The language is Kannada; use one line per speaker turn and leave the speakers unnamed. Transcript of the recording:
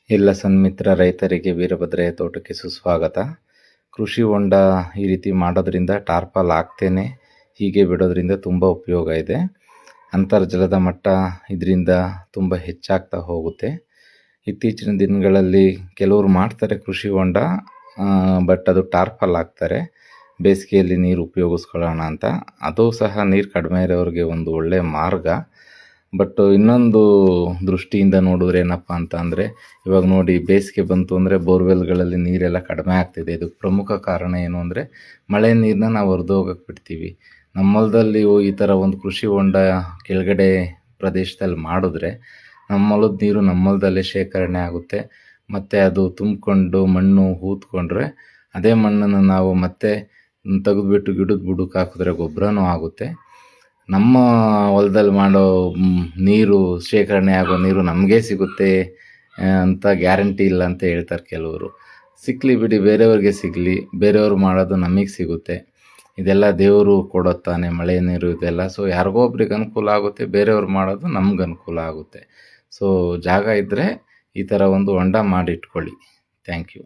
ಎಲ್ಲ ಸನ್ಮಿತ್ರ ರೈತರಿಗೆ ವೀರಭದ್ರಯ್ಯ ತೋಟಕ್ಕೆ ಸುಸ್ವಾಗತ. ಕೃಷಿ ಹೊಂಡ ಈ ರೀತಿ ಮಾಡೋದ್ರಿಂದ ಟಾರ್ಪಾಲ್ ಹಾಕ್ತೇನೆ ಹೀಗೆ ಬಿಡೋದ್ರಿಂದ ತುಂಬ ಉಪಯೋಗ ಇದೆ. ಅಂತರ್ಜಲದ ಮಟ್ಟ ಇದರಿಂದ ತುಂಬ ಹೆಚ್ಚಾಗ್ತಾ ಹೋಗುತ್ತೆ. ಇತ್ತೀಚಿನ ದಿನಗಳಲ್ಲಿ ಕೆಲವರು ಮಾಡ್ತಾರೆ ಕೃಷಿ ಹೊಂಡ, ಬಟ್ ಅದು ಟಾರ್ಪಾಲ್ ಹಾಕ್ತಾರೆ ಬೇಸಿಗೆಯಲ್ಲಿ ನೀರು ಉಪಯೋಗಿಸ್ಕೊಳ್ಳೋಣ ಅಂತ. ಅದು ಸಹ ನೀರು ಕಡಿಮೆ ಇರೋರಿಗೆ ಒಂದು ಒಳ್ಳೆಯ ಮಾರ್ಗ. ಬಟ್ ಇನ್ನೊಂದು ದೃಷ್ಟಿಯಿಂದ ನೋಡಿದ್ರೆ ಏನಪ್ಪ ಅಂತ ಅಂದರೆ, ಇವಾಗ ನೋಡಿ ಬೇಸಿಗೆ ಬಂತು ಅಂದರೆ ಬೋರ್ವೆಲ್ಗಳಲ್ಲಿ ನೀರೆಲ್ಲ ಕಡಿಮೆ ಆಗ್ತಿದೆ. ಇದಕ್ಕೆ ಪ್ರಮುಖ ಕಾರಣ ಏನು ಅಂದರೆ, ಮಳೆ ನೀರನ್ನ ನಾವು ಹರಿದೋಗಕ್ಕೆ ಬಿಡ್ತೀವಿ. ನಮ್ಮ ಹೊಲದಲ್ಲಿ ಈ ಥರ ಒಂದು ಕೃಷಿ ಹೊಂಡ ಕೆಳಗಡೆ ಪ್ರದೇಶದಲ್ಲಿ ಮಾಡಿದ್ರೆ ನಮ್ಮ ಹೊಲದ ನೀರು ನಮ್ಮ ಹೊಲದಲ್ಲೇ ಶೇಖರಣೆ ಆಗುತ್ತೆ. ಮತ್ತು ಅದು ತುಂಬಿಕೊಂಡು ಮಣ್ಣು ಹೂತ್ಕೊಂಡ್ರೆ ಅದೇ ಮಣ್ಣನ್ನು ನಾವು ಮತ್ತೆ ತೆಗೆದುಬಿಟ್ಟು ಗಿಡದ ಬುಡಕ್ಕೆ ಹಾಕಿದ್ರೆ ಗೊಬ್ಬರನೂ ಆಗುತ್ತೆ. ನಮ್ಮ ಹೊಲದಲ್ಲಿ ಮಾಡೋ ನೀರು ಶೇಖರಣೆ ಆಗೋ ನೀರು ನಮಗೇ ಸಿಗುತ್ತೆ ಅಂತ ಗ್ಯಾರಂಟಿ ಇಲ್ಲ ಅಂತ ಹೇಳ್ತಾರೆ ಕೆಲವರು. ಸಿಕ್ಕಲಿ ಬಿಡಿ, ಬೇರೆಯವ್ರಿಗೆ ಸಿಗಲಿ, ಬೇರೆಯವ್ರು ಮಾಡೋದು ನಮಗೆ ಸಿಗುತ್ತೆ. ಇದೆಲ್ಲ ದೇವರು ಕೊಡೋದು ತಾನೆ, ಮಳೆ ನೀರು ಇದೆಲ್ಲ. ಸೊ ಯಾರಿಗೋ ಒಬ್ರಿಗೆ ಅನುಕೂಲ ಆಗುತ್ತೆ, ಬೇರೆಯವ್ರು ಮಾಡೋದು ನಮ್ಗೆ ಅನುಕೂಲ ಆಗುತ್ತೆ. ಸೊ ಜಾಗ ಇದ್ದರೆ ಈ ಥರ ಒಂದು ಹೊಂಡ ಮಾಡಿಟ್ಕೊಳ್ಳಿ. Thank you.